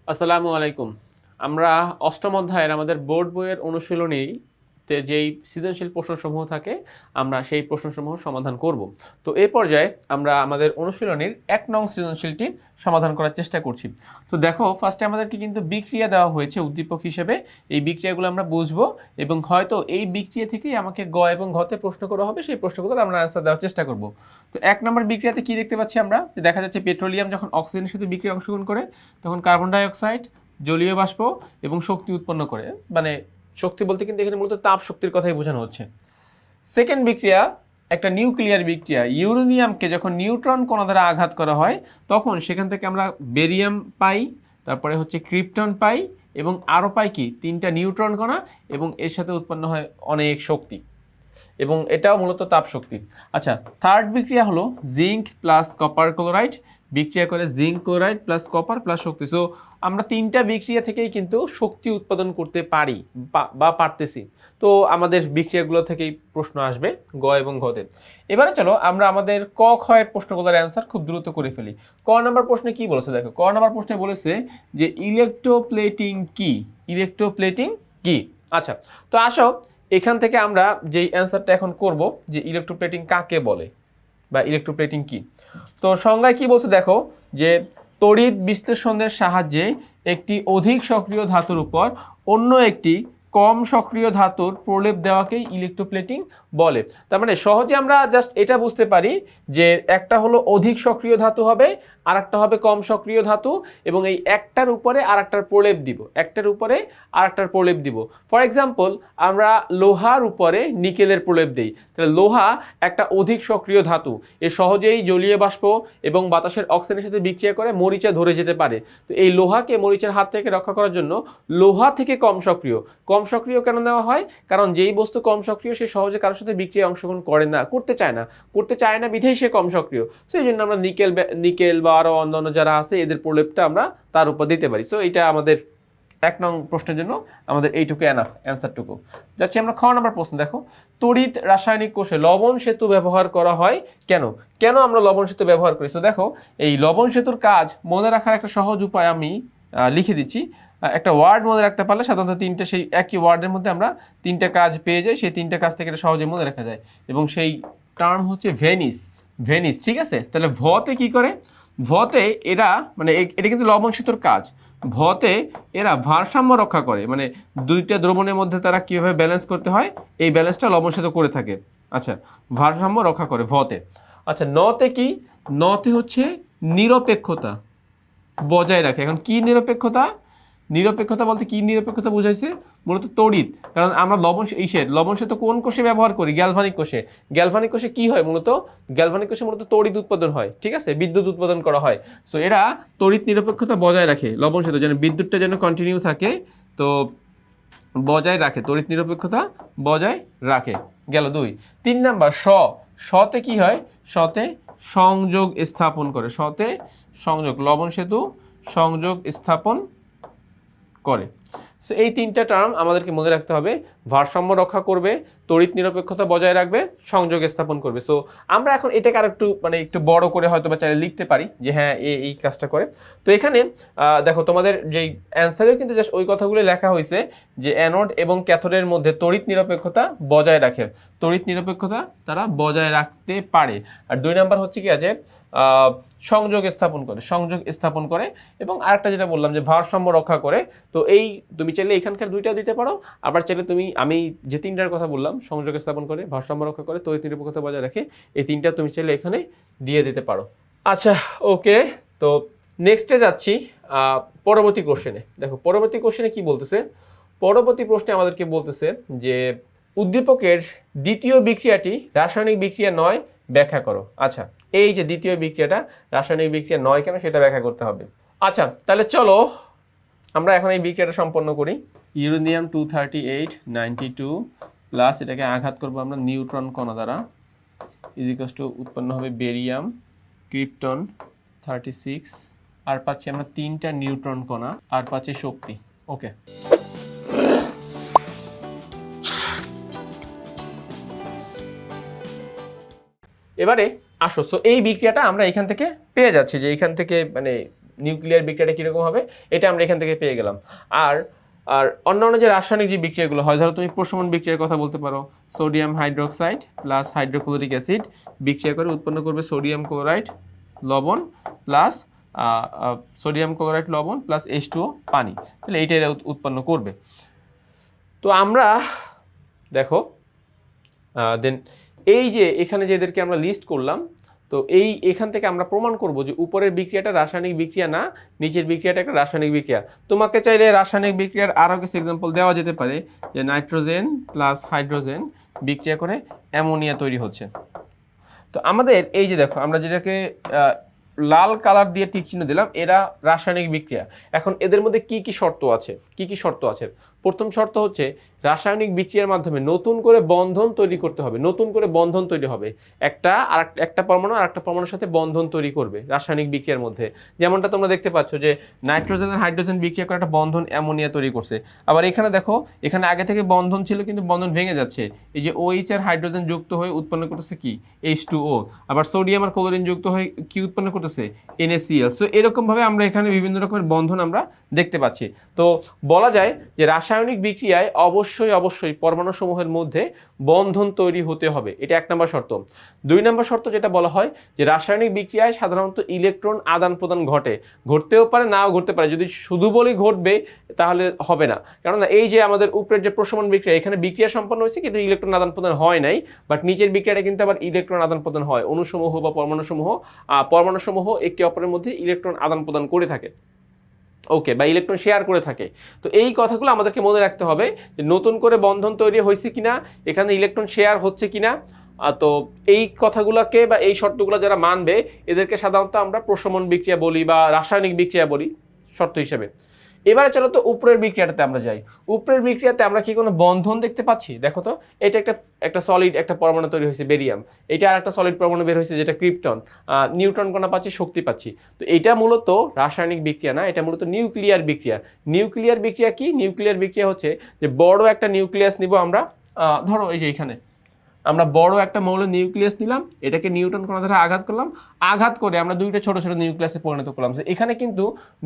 আসসালামু আলাইকুম। আমরা অষ্টম অধ্যায়ের আমাদের বোর্ড বইয়ের অনুশীলনীতে যেই সৃজনশীল প্রশ্নসমূহ থাকে আমরা সেই প্রশ্নসমূহ সমাধান করব। তো এই পর্যায়ে আমরা আমাদের অনুশীলনীর ১ নং সৃজনশীলটি সমাধান করার চেষ্টা করছি। তো দেখো ফার্স্টে আমাদেরকে কিন্তু বিক্রিয়া দেওয়া হয়েছে উদ্দীপক হিসেবে। এই বিক্রিয়াগুলো আমরা বুঝবো এবং হয়তো এই বিক্রিয়া থেকেই আমাকে গ এবং ঘতে প্রশ্ন করা হবে, সেই প্রশ্নগুলোর আমরা আনসার দেওয়ার চেষ্টা করব। তো ১ নম্বর বিক্রিয়াতে কি দেখতে পাচ্ছি আমরা? যে দেখা যাচ্ছে পেট্রোলিয়াম যখন অক্সিজেনের সাথে বিক্রিয়া অংশগ্রহণ করে তখন কার্বন ডাই অক্সাইড, জলীয় বাষ্প এবং শক্তি উৎপন্ন করে। মানে শক্তি বলতে কিন্তু এখানে মূলত তাপ শক্তির কথাই বোঝানো হচ্ছে। সেকেন্ড বিক্রিয়া একটা নিউক্লিয়ার বিক্রিয়া। ইউরেনিয়ামকে যখন নিউট্রন কণা দ্বারা আঘাত করা হয় তখন সেখান থেকে আমরা বেরিয়াম পাই, তারপরে হচ্ছে ক্রিপ্টন পাই এবং আরও পাই কি 3টা নিউট্রন কণা এবং এর সাথে উৎপন্ন হয় অনেক শক্তি এবং এটাও মূলত তাপ শক্তি। আচ্ছা, থার্ড বিক্রিয়া হলো জিঙ্ক প্লাস কপার ক্লোরাইড বিক্রিয়া করে zinc chloride plus copper plus শক্তি। সো আমরা 3টা বিক্রিয়া থেকেই কিন্তু শক্তি উৎপাদন করতে পারি বা পারতেছি। তো আমাদের বিক্রিয়াগুলো থেকেই প্রশ্ন আসবে গ এবং ঘতে। এবারে চলো আমরা আমাদের ক খ এর প্রশ্নগুলোর অ্যান্সার খুব দ্রুত করে ফেলি। ক নাম্বার প্রশ্নে কি বলেছে দেখো, ক নাম্বার প্রশ্নে বলেছে যে ইলেকট্রোপ্লেটিং কি? ইলেকট্রোপ্লেটিং কি? আচ্ছা, তো আসো এখান থেকে আমরা যেই অ্যান্সারটা এখন করব যে ইলেকট্রোপ্লেটিং কাকে বলে বা ইলেকট্রোপ্লেটিং কি। তো সংজ্ঞায় কি বলছে দেখো, যে তড়িৎ বিশ্লেষণের সাহায্যে একটি অধিক সক্রিয় ধাতুর উপর অন্য একটি কম সক্রিয় ধাতুর প্রলেপ দেওয়াকেই ইলেকট্রোপ্লেটিং বলে। তার মানে সহজে আমরা জাস্ট এটা বুঝতে পারি যে একটা হলো অধিক সক্রিয় ধাতু হবে, আর একটা হবে কম সক্রিয় ধাতু, এবং এই একটার উপরে আর একটার প্রলেপ দিব, একটার উপরে আর একটার প্রলেপ দিব। ফর এক্সাম্পল আমরা লোহার উপরে নিকেলের প্রলেপ দিই, তাহলে লোহা একটা অধিক সক্রিয় ধাতু, এ সহজেই জলীয় বাষ্প এবং বাতাসের অক্সিজেনের সাথে বিক্রিয়া করে মরিচা ধরে যেতে পারে। তো এই লোহাকে মরিচার হাত থেকে রক্ষা করার জন্য লোহা থেকে কম সক্রিয়। কম সক্রিয় কেন নেওয়া হয়? কারণ যেই বস্তু কম সক্রিয় সে সহজে কারোর সাথে বিক্রিয়া অংশগ্রহণ করে না, করতে চায় না বিধেই সে কম সক্রিয়। সো এই জন্য আমরা নিকেল বা আরও অন্যান্য যারা আছে এদের প্রলেপটা আমরা তার উপর দিতে পারি। সো এটা আমাদের ১ নং প্রশ্নের জন্য আমাদের এইটুকু এনাফ, অ্যান্সারটুকু। যাচ্ছি আমরা খ নাম্বার প্রশ্ন। দেখো, তড়িৎ রাসায়নিক কোষে লবণ সেতু ব্যবহার করা হয় কেন? কেন আমরা লবণ সেতু ব্যবহার করি? সো দেখো, এই লবণ সেতুর কাজ মনে রাখার একটা সহজ উপায় আমি লিখে দিচ্ছি। একটা ওয়ার্ড মনে রাখতে পারলে সাধারণত 3টে, সেই একই ওয়ার্ডের মধ্যে আমরা 3টে কাজ পেয়ে যাই, সেই 3টে কাজ থেকে এটা সহজে মনে রাখা যায় এবং সেই টার্ম হচ্ছে ভেনিস। ভেনিস, ঠিক আছে? তাহলে ভতে কি করে? ভতে এরা মানে এটা কিন্তু লবণ সেতুর কাজ। ভতে এরা ভারসাম্য রক্ষা করে, মানে দুইটা দ্রবণের মধ্যে তারা কীভাবে ব্যালেন্স করতে হয় এই ব্যালেন্সটা লবণ সেতু করে থাকে। আচ্ছা, ভারসাম্য রক্ষা করে ভতে। আচ্ছা, নতে কি? নতে হচ্ছে নিরপেক্ষতা বজায় রাখে। এখন কি নিরপেক্ষতা? নিরপেক্ষতা বলতে কি নিরপেক্ষতা বুঝাইছে? মূলত তড়িৎ। কারণ আমরা লবণ সেতু কোন কোষে ব্যবহার করি? গ্যালভানিক কোষে। গ্যালভানিক কোষে কি হয় মূলত? গ্যালভানিক কোষে মূলত তড়িৎ উৎপাদন হয়, ঠিক আছে? বিদ্যুৎ উৎপাদন করা হয়। সো এরা তড়িৎ নিরপেক্ষতা বজায় রাখে লবণ সেতু, যেন বিদ্যুৎটা যেন কন্টিনিউ থাকে। তো বজায় রাখে, তড়িৎ নিরপেক্ষতা বজায় রাখে। গেল 2। 3 নাম্বার সতে কি হয়? সতে সংযোগ স্থাপন করে। সতে সংযোগ, লবণ সেতু সংযোগ স্থাপন করে। সো এই 3টা টার্ম আমাদেরকে মনে রাখতে হবে। ভারসাম্য রক্ষা করবে, তড়িৎ নিরপেক্ষতা বজায় রাখবে, সংযোগ স্থাপন করবে। সো আমরা এখন এটাকে আর একটু বড় করে হয়তো বা চাইলে লিখতে পারি যে হ্যাঁ এই কাজটা করে। তো এখানে দেখো তোমাদের যেই অ্যান্সারেও কিন্তু জাস্ট ওই কথাগুলো লেখা হয়েছে যে অ্যানোড এবং ক্যাথোডের মধ্যে তড়িৎ নিরপেক্ষতা বজায় রাখে, তড়িৎ নিরপেক্ষতা তারা বজায় রাখতে পারে। আর 2 নাম্বার হচ্ছে কি আছে, সংযোগ স্থাপন করে এবং আরেকটা যেটা বললাম যে ভারসাম্য রক্ষা করে। তো এই তুমি চাইলে এখানকার 2টা দিতে পারো, আবার চাইলে আমি যে 3টার কথা বললাম, সংযোগ স্থাপন করে, ভারসাম্য রক্ষা করে, তড়িৎ নিরপেক্ষতা বজায় রাখে, এই 3টা তুমি চাইলে এখানে দিয়ে দিতে পারো। আচ্ছা, ওকে। তো নেক্সটে যাচ্ছি পরবর্তী কোশ্চেনে। দেখো পরবর্তী কোশ্চেনে কি বলতেছে? পরবর্তী প্রশ্নে আমাদেরকে বলতেছে যে উদ্দীপকের দ্বিতীয় বিক্রিয়াটি রাসায়নিক বিক্রিয়া নয়, ব্যাখ্যা করো। আচ্ছা, এই যে দ্বিতীয় বিক্রিয়াটা রাসায়নিক বিক্রিয়া নয় কেন সেটা ব্যাখ্যা করতে হবে। আচ্ছা, তাহলে চলো আমরা এখন এই বিক্রিয়াটা সম্পন্ন করি। ইউরেনিয়াম 23892 প্লাস এটাকে আঘাত করবো আমরা নিউট্রন কণা দ্বারা, উৎপন্ন হবে বেরিয়াম, ক্রিপ্টন 36, আর পাচ্ছি আমরা 3টা নিউট্রন কণা, আর পাচ্ছি শক্তি। ওকে, এবারে আসো। সো এই বিক্রিয়াটা আমরা এখান থেকে পেয়ে যাচ্ছি, যে এখান থেকে মানে নিউক্লিয়ার বিক্রিয়াটা কীরকম হবে এটা আমরা এখান থেকে পেয়ে গেলাম। আর আর অন্যান্য যে রাসায়নিক যে বিক্রিয়াগুলো হয়, ধরো তুমি প্রশমন বিক্রিয়ার কথা বলতে পারো, sodium hydroxide plus hydrochloric acid বিক্রিয়া করে উৎপন্ন করবে সোডিয়াম ক্লোরাইড লবণ প্লাস সোডিয়াম ক্লোরাইড লবণ প্লাস H2O পানি, তাহলে এইটাই উৎপন্ন করবে। তো আমরা দেখো দেন এই যে এখানে যে এদেরকে আমরা লিস্ট করলাম, তো এখান থেকে আমরা প্রমাণ করব যে উপরের বিক্রিয়াটা রাসায়নিক বিক্রিয়া না, নিচের বিক্রিয়াটা একটা রাসায়নিক বিক্রিয়া। তোমাকে চাইলে রাসায়নিক বিক্রিয়ার আরও কিছু এক্সাম্পল দেওয়া যেতে পারে, যে নাইট্রোজেন প্লাস হাইড্রোজেন বিক্রিয়া করে অ্যামোনিয়া তৈরি হচ্ছে। তো আমাদের এই যে দেখো আমরা যেটাকে লাল কালার দিয়ে টিক চিহ্ন দিলাম, এরা রাসায়নিক বিক্রিয়া। এখন এদের মধ্যে কি কি শর্ত আছে, কি কি শর্ত আছে? প্রথম শর্ত হচ্ছে রাসায়নিক বিক্রিয়ার মাধ্যমে নতুন করে বন্ধন তৈরি করতে হবে, নতুন করে বন্ধন তৈরি হবে, একটা পরমাণু আর একটা পরমাণুর সাথে বন্ধন তৈরি করবে রাসায়নিক বিক্রিয়ার মধ্যে। যেমনটা তোমরা দেখতে পাচ্ছ যে নাইট্রোজেন আর হাইড্রোজেন বিক্রিয়া করে একটা বন্ধন অ্যামোনিয়া তৈরি করছে। আবার এখানে দেখো এখানে আগে থেকে বন্ধন ছিল কিন্তু বন্ধন ভেঙে যাচ্ছে, এই যে OH আর হাইড্রোজেন যুক্ত হয়ে উৎপন্ন করতেছে কি H2O, আবার সোডিয়াম আর ক্লোরিন যুক্ত হয়ে কি উৎপন্ন করতেছে NaCl। সো এরকমভাবে আমরা এখানে বিভিন্ন রকমের বন্ধন আমরা দেখতে পাচ্ছি। তো বলা যায় যে রাসায়নিক বিক্রিয়ায় অবশ্যই পরমাণুসমূহের মধ্যে বন্ধন তৈরি হতে হবে, এটা 1 নম্বর শর্ত। 2 নম্বর শর্ত যেটা বলা হয় যে রাসায়নিক বিক্রিয়ায় সাধারণত ইলেকট্রন আদান প্রদান ঘটতেও পারে নাও ঘটতে পারে। যদি শুধু বলি ঘটবে তাহলে হবে না, কেননা এই যে আমাদের উপরের যে প্রশমন বিক্রিয়া, এখানে বিক্রিয়া সম্পন্ন হয়েছে কিন্তু ইলেকট্রন আদান প্রদান হয় নাই, বাট নিচের বিক্রিয়াটা কিন্তু আবার ইলেকট্রন আদান প্রদান হয়। অণুসমূহ বা পরমাণুসমূহ একে অপরের মধ্যে ইলেকট্রন আদান প্রদান করে থাকে, ওকে, বা ইলেকট্রন শেয়ার করে থাকে। তো এই কথাগুলো আমাদেরকে মনে রাখতে হবে যে নতুন করে বন্ধন তৈরি হয়েছে কিনা, এখানে ইলেকট্রন শেয়ার হচ্ছে কিনা। তো এই কথাগুলোকে বা এই শর্তগুলো যারা মানবে এদেরকে সাধারণত আমরা প্রশমন বিক্রিয়া বলি বা রাসায়নিক বিক্রিয়া বলি শর্ত হিসেবে। এবারে চলো তো উপরের বিক্রিয়াটাতে আমরা যাই। উপরের বিক্রিয়াতে আমরা কি কোনো বন্ধন দেখতে পাচ্ছি? দেখো তো, এটা একটা সলিড একটা পরমাণু তৈরি হয়েছে বেরিয়াম, এটা আর একটা সলিড পরমাণু বের হয়েছে যেটা ক্রিপ্টন, নিউট্রন কণা পাচ্ছি, শক্তি পাচ্ছি। তো এটা মূলত রাসায়নিক বিক্রিয়া না, এটা মূলত নিউক্লিয়ার বিক্রিয়া। নিউক্লিয়ার বিক্রিয়া কি? নিউক্লিয়ার বিক্রিয়া হচ্ছে যে বড় একটা নিউক্লিয়াস নিব আমরা, ধরো এই যে এখানে আমরা বড় একটা মৌলের নিউক্লিয়াস নিলাম, এটাকে নিউট্রন কণা দ্বারা আঘাত করলাম, আঘাত করে আমরা দুইটা ছোট ছোট নিউক্লিয়াসে পরিণত করলাম। এখানে কিন্তু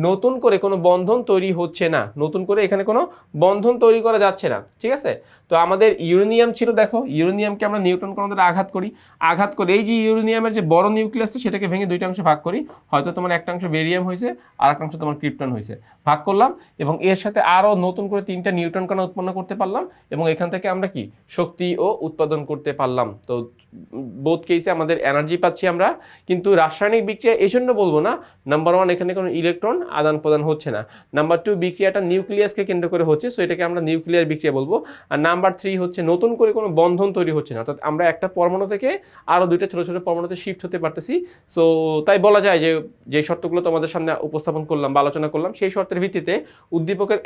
নতুন করে কোনো বন্ধন তৈরি হচ্ছে না, নতুন করে এখানে কোনো বন্ধন তৈরি করা যাচ্ছে না, ঠিক আছে? তো আমাদের ইউরেনিয়াম ছিল, দেখো ইউরেনিয়ামকে আমরা নিউট্রন কণা দ্বারা আঘাত করে এই যে ইউরেনিয়ামের যে বড় নিউক্লিয়াসটা সেটাকে ভেঙে দুইটা অংশে ভাগ করি, হয়তো তোমার একটা অংশ বেরিয়াম হয়েছে আর একটা অংশ তোমার ক্রিপ্টন হয়েছে, ভাগ করলাম এবং এর সাথে আরও নতুন করে 3টা নিউট্রন কণা উৎপন্ন করতে পারলাম এবং এখান থেকে আমরা কি শক্তি ও উৎপাদন করতে পারলাম। তো বোথ কেসে আমাদের এনার্জি পাচ্ছি আমরা। কিন্তু রাসায়নিক বিক্রিয়া এই জন্য বলবো না, নাম্বার 1 এখানে কোনো ইলেকট্রন আদান প্রদান হচ্ছে না, নাম্বার 2 বিক্রিয়াটা নিউক্লিয়াসকে কেন্দ্র করে হচ্ছে, সো এটাকে আমরা নিউক্লিয়ার বিক্রিয়া বলবো, আর নাম্বার 3 হচ্ছে নতুন করে কোনো বন্ধন তৈরি হচ্ছে না, অর্থাৎ আমরা একটা পরমাণু থেকে আরও দুইটা ছোটো ছোটো পরমাণুতে শিফট হতে পারতেছি। সো তাই বলা যায় যে শর্তগুলো তোমাদের সামনে উপস্থাপন করলাম বা আলোচনা করলাম, সেই শর্তের ভিত্তিতে উদ্দীপকের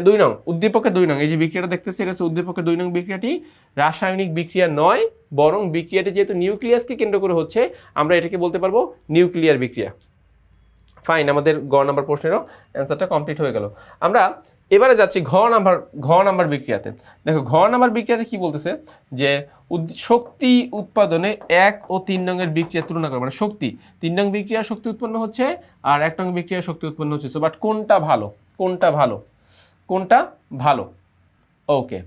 2 নং, উদ্দীপকের 2 নং এই যে বিক্রিয়াটা দেখতেছি এটা হচ্ছে উদ্দীপকের 2 নং বিক্রিয়াটি রাসায়নিক বিক্রিয়া নয়, বরং বিক্রিয়াটি যেহেতু নিউক্লিয়াসকে কেন্দ্র করে হচ্ছে আমরা এটাকে বলতে পারবো নিউক্লিয়ার বিক্রিয়া। ফাইন, আমাদের গ নাম্বার প্রশ্নেরও অ্যান্সারটা কমপ্লিট হয়ে গেল। আমরা এবারে যাচ্ছি ঘ নাম্বার বিক্রিয়াতে। দেখো ঘ নাম্বার বিক্রিয়াতে কি বলতেছে যে শক্তি উৎপাদনে 1 ও 3 নংয়ের বিক্রিয়া তুলনা করে, মানে শক্তি 3 নং বিক্রিয়া শক্তি উৎপন্ন হচ্ছে আর 1 নং বিক্রিয়া শক্তি উৎপন্ন হচ্ছে, বাট কোনটা ভালো? ওকে,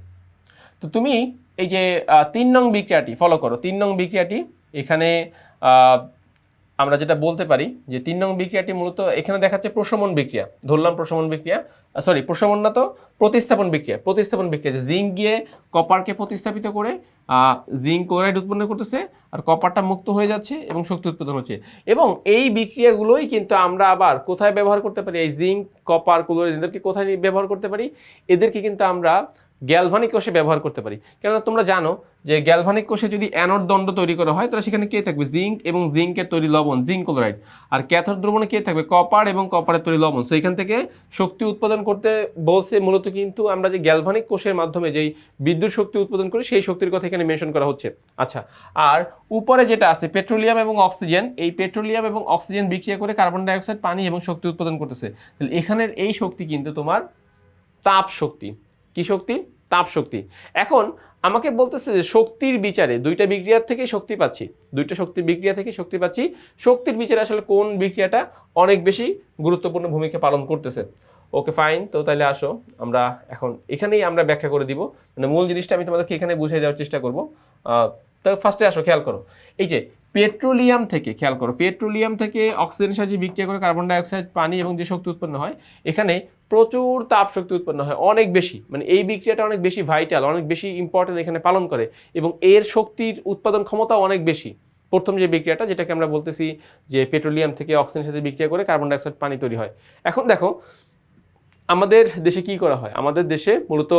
তো তুমি এই যে 3 নং বিক্রিয়াটি ফলো করো। 3 নং বিক্রিয়াটি এখানে আমরা যেটা বলতে পারি যে 3 নং বিক্রিয়াটি মূলত এখানে দেখাচ্ছে প্রশমন বিক্রিয়া, ধরলাম প্রশমন বিক্রিয়া, প্রশমন না তো প্রতিস্থাপন বিক্রিয়া যে জিঙ্ক গিয়ে কপারকে প্রতিস্থাপিত করে জিঙ্ক ক্লোরাইড উৎপন্ন করতেছে আর কপারটা মুক্ত হয়ে যাচ্ছে এবং শক্তি উৎপাদন হচ্ছে। এবং এই বিক্রিয়াগুলোই কিন্তু আমরা আবার কোথায় ব্যবহার করতে পারি? এই জিঙ্ক কপার ক্লোরাইড এদেরকে কোথায় ব্যবহার করতে পারি? এদেরকে কিন্তু আমরা গ্যালভানিক কোষে ব্যবহার করতে পারি। কেননা তোমরা জানো যে গ্যালভানিক কোষে যদি অ্যানোড দণ্ড তৈরি করা হয় তাহলে সেখানে কে থাকবে? জিঙ্ক এবং জিঙ্কের তৈরি লবণ জিঙ্ক ক্লোরাইড, আর ক্যাথোড দ্রবণে কে থাকবে? কপার এবং কপারের তৈরি লবণ। সো এখান থেকে শক্তি উৎপাদন করতে বলছে মূলত, কিন্তু আমরা যে গ্যালভানিক কোষের মাধ্যমে যেই বিদ্যুৎ শক্তি উৎপাদন করি সেই শক্তির কথা এখানে মেনশন করা হচ্ছে। আচ্ছা, আর উপরে যেটা আছে পেট্রোলিয়াম এবং অক্সিজেন, এই পেট্রোলিয়াম এবং অক্সিজেন বিক্রিয়া করে কার্বন ডাইঅক্সাইড পানি এবং শক্তি উৎপাদন করতেছে। তাহলে এখানের এই শক্তি কিন্তু তোমার তাপ শক্তি। কি শক্তি? তাপ শক্তি। এখন আমাকে বলতেছে যে শক্তির বিচারে দুইটা বিক্রিয়ার থেকে শক্তি পাচ্ছি, দুইটা শক্তির বিক্রিয়া থেকে শক্তি পাচ্ছি, শক্তির বিচারে আসলে কোন বিক্রিয়াটা অনেক বেশি গুরুত্বপূর্ণ ভূমিকা পালন করতেছে। ওকে ফাইন, তো তাহলে আসো আমরা এখন এখানেই আমরা ব্যাখ্যা করে দিব, মানে মূল জিনিসটা আমি তোমাদেরকে এখানে বুঝিয়ে দেওয়ার চেষ্টা করবো। তো ফার্স্টে আসো খেয়াল করো, এই যে পেট্রোলিয়াম থেকে, খেয়াল করো, পেট্রোলিয়াম থেকে অক্সিজেনের সাহায্যে বিক্রিয়া করে কার্বন ডাইঅক্সাইড, পানি এবং যে শক্তি উৎপন্ন হয়, এখানে প্রচুর তাপ শক্তি উৎপন্ন হয়, অনেক বেশি, মানে এই বিক্রিয়াটা অনেক বেশি ভাইটাল, অনেক বেশি ইম্পর্টেন্ট এখানে পালন করে, এবং এর শক্তির উৎপাদন ক্ষমতাও অনেক বেশি। প্রথম যে বিক্রিয়াটা, যেটাকে আমরা বলতেছি যে পেট্রোলিয়াম থেকে অক্সিজেনের সাথে বিক্রিয়া করে কার্বন ডাইঅক্সাইড, পানি তৈরি হয়। এখন দেখো আমাদের দেশে কি করা হয়, আমাদের দেশে মূলত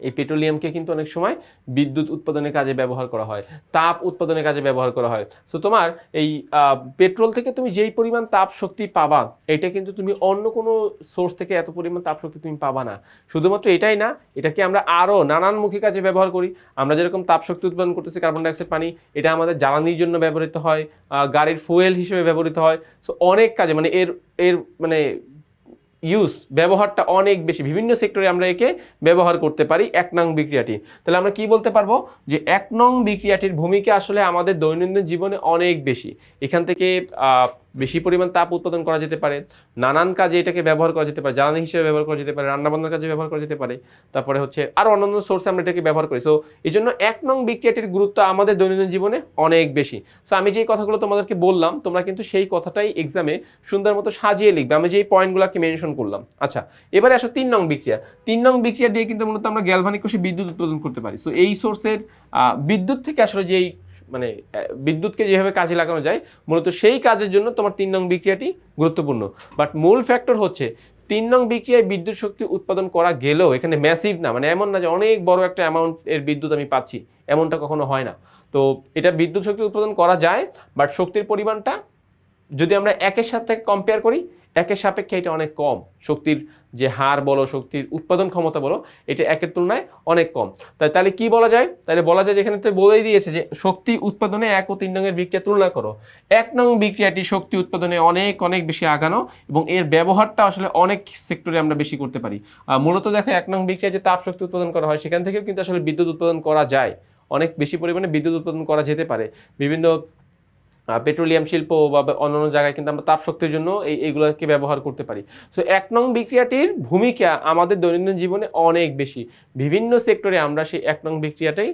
এই পেট্রোলিয়ামকে কিন্তু অনেক সময় বিদ্যুৎ উৎপাদনের কাজে ব্যবহার করা হয়, তাপ উৎপাদনের কাজে ব্যবহার করা হয়। সো তোমার এই পেট্রোল থেকে তুমি যেই পরিমাণ তাপ শক্তি পাবা, এটা কিন্তু তুমি অন্য কোনো সোর্স থেকে এত পরিমাণ তাপ শক্তি তুমি পাবা না। শুধুমাত্র এটাই না, এটাকে আমরা আরও নানানমুখী কাজে ব্যবহার করি। আমরা যেরকম তাপ শক্তি উৎপাদন করতেছি কার্বন ডাইঅক্সাইড, পানি, এটা আমাদের জ্বালানির জন্য ব্যবহৃত হয়, গাড়ির ফুয়েল হিসেবে ব্যবহৃত হয়। সো অনেক কাজে, মানে এর মানে ব্যবহারটা অনেক বেশি, বিভিন্ন সেক্টরে আমরা একে ব্যবহার করতে পারি। 1 নং বিক্রিয়াটি, তাহলে আমরা কি বলতে পারবো যে 1 নং বিক্রিয়াটির ভূমিকা আসলে আমাদের দৈনন্দিন জীবনে অনেক বেশি। এখান থেকে বেশি পরিমাণ তাপ উৎপাদন করা যেতে পারে, নানান কাজে এটাকে ব্যবহার করা যেতে পারে, জ্বালানি হিসেবে ব্যবহার করা যেতে পারে, রান্নাবান্নার কাজে ব্যবহার করা যেতে পারে, তারপরে হচ্ছে আরও অন্যান্য সোর্সে আমরা এটাকে ব্যবহার করি। সো এই জন্য 1 নং বিক্রিয়াটির গুরুত্ব আমাদের দৈনন্দিন জীবনে অনেক বেশি। সো আমি যেই কথাগুলো তোমাদেরকে বললাম, তোমরা কিন্তু সেই কথাটাই এক্সামে সুন্দর মতো সাজিয়ে লিখবে, আমি যেই পয়েন্টগুলোকে মেনশন করলাম। আচ্ছা, এবারে আসো 3 নং বিক্রিয়া। 3 নং বিক্রিয়া দিয়ে কিন্তু মূলত আমরা গ্যালভানিক কোষে বিদ্যুৎ উৎপাদন করতে পারি। সো এই সোর্সের বিদ্যুৎ থেকে আসলে যেই মানে বিদ্যুৎকে যেভাবে কাজে লাগানো যায়, মূলত সেই কাজের জন্য তোমার 3 নং বিক্রিয়াটি গুরুত্বপূর্ণ। বাট মূল ফ্যাক্টর হচ্ছে 3 নং বিক্রিয়ায় বিদ্যুৎ শক্তি উৎপাদন করা গেলেও এখানে ম্যাসিভ না, মানে এমন না যে অনেক বড় একটা অ্যামাউন্ট এর বিদ্যুৎ আমি পাচ্ছি, এমনটা কখনো হয় না। তো এটা বিদ্যুৎ শক্তি উৎপাদন করা যায়, বাট শক্তির পরিমাণটা যদি আমরা একের সাথে কম্পেয়ার করি, একের সাপেক্ষে এটা অনেক কম। শক্তির যে হার বলো, শক্তির উৎপাদন ক্ষমতা বলো, এটা একের তুলনায় অনেক কম। তাহলে কি বলা যায়? তাহলে বলা যায়, যেখানে তো বলেই দিয়েছে যে শক্তি উৎপাদনে 1 ও 3 নংয়ের বিক্রিয়া তুলনা করো। 1 নং বিক্রিয়াটি শক্তি উৎপাদনে অনেক অনেক বেশি আগানো, এবং এর ব্যবহারটা আসলে অনেক সেক্টরে আমরা বেশি করতে পারি। মূলত দেখো 1 নং বিক্রিয়া যে তাপ শক্তি উৎপাদন করা হয়, সেখান থেকেও কিন্তু আসলে বিদ্যুৎ উৎপাদন করা যায়, অনেক বেশি পরিমাণে বিদ্যুৎ উৎপাদন করা যেতে পারে। বিভিন্ন পেট্রোলিয়াম শিল্প বা অন্যান্য জায়গায় কিন্তু আমরা তাপ শক্তির জন্য এইগুলোকে ব্যবহার করতে পারি। সো 1 নং বিক্রিয়াটির ভূমিকা আমাদের দৈনন্দিন জীবনে অনেক বেশি, বিভিন্ন সেক্টরে আমরা সেই 1 নং বিক্রিয়াটাই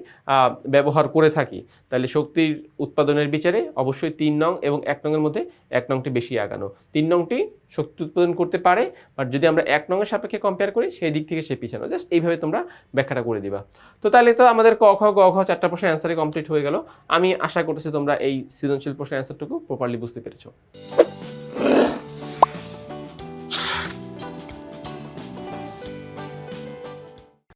ব্যবহার করে থাকি। তাহলে শক্তির উৎপাদনের বিচারে অবশ্যই 3 নং এবং 1 নংয়ের মধ্যে 1 নংটি বেশি আগানো। 3 নংটি শক্তি উৎপাদন করতে পারে, বাট যদি আমরা 1 নংয়ের সাপেক্ষে কম্পেয়ার করি, সেই দিক থেকে সে পিছানো। জাস্ট এইভাবে তোমরা ব্যাখ্যাটা করে দিবা। তো তাহলে তো আমাদের ক খ গ ঘ 4টা প্রশ্নের অ্যান্সারই কমপ্লিট হয়ে গেল। আমি আশা করতেছি তোমরা এই সৃজনশীল প্রশ্নের অ্যান্সারটুকু প্রপারলি বুঝতে পেরেছো।